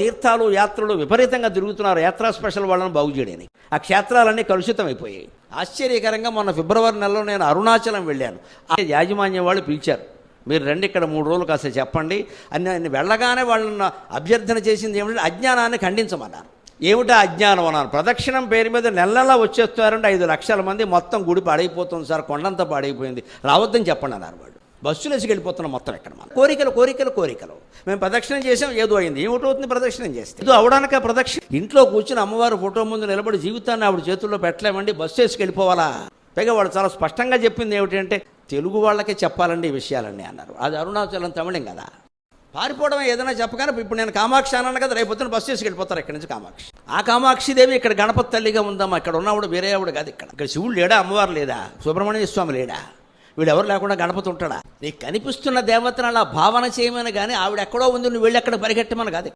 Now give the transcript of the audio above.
తీర్థాలు యాత్రలు విపరీతంగా తిరుగుతున్నారు యాత్రా స్పెషల్ వాళ్ళని బాగు చేయడానికి. ఆ క్షేత్రాలన్నీ కలుషితం అయిపోయాయి. ఆశ్చర్యకరంగా మొన్న ఫిబ్రవరి నెలలో నేను అరుణాచలం వెళ్ళాను. ఆ యాజమాన్యం వాళ్ళు పిలిచారు, మీరు రండి ఇక్కడ 3 రోజులు కాస్త చెప్పండి అని. వెళ్ళగానే వాళ్ళని అభ్యర్థన చేసింది ఏమిటంటే అజ్ఞానాన్ని ఖండించమన్నారు. ఏమిటా అజ్ఞానం అన్నారు. ప్రదక్షిణం పేరు మీద నెలలా వచ్చేస్తారంటే 5 లక్షల మంది, మొత్తం గుడి పాడైపోతుంది సార్, కొండంతా పాడైపోయింది, రావద్దని చెప్పండి అన్నారు. వాళ్ళు బస్సులు వేసి వెళ్ళిపోతున్నాం మొత్తం. ఎక్కడ మన కోరికలు కోరికలు కోరికలు. మేము ప్రదక్షిణం చేసాం, ఏదో అయింది. ఏమిటవుతుంది ప్రదక్షిణం చేస్తే? ఏదో అవడానికి ఆ ప్రదక్షిణ. ఇంట్లో కూర్చుని అమ్మవారు ఫోటో ముందు నిలబడి జీవితాన్ని ఆవిడ చేతుల్లో పెట్టలేమండి, బస్సు వేసి వెళ్ళిపోవాలా? పైగా వాళ్ళు చాలా స్పష్టంగా చెప్పింది ఏమిటంటే తెలుగు వాళ్ళకే చెప్పాలండి ఈ విషయాలన్నీ అన్నారు. అది అరుణాచలం తమిళం కదా. పారిపోవడం ఏదైనా చెప్పగానే ఇప్పుడు నేను కామాక్షి అన్నాను కదా, రేపు పొద్దున బస్సు చేసి వెళ్ళిపోతారు ఇక్కడి నుంచి కామాక్షి. ఆ కామాక్షిదేవి ఇక్కడ గణపతి తల్లిగా ఉందమ్మా. ఇక్కడ ఉన్నవాడు వేరే ఆవిడ కాదు. ఇక్కడ శివుడు లేడా, అమ్మవారు లేదా, సుబ్రహ్మణ్య స్వామి లేడా? వీడెవరు లేకుండా గణపతి ఉంటాడా? నీకు కనిపిస్తున్న దేవతను అలా భావన చేయమని కానీ ఆవిడ ఎక్కడో ఉంది, నువ్వు వెళ్ళి అక్కడ పరిగెట్టమని కాదు.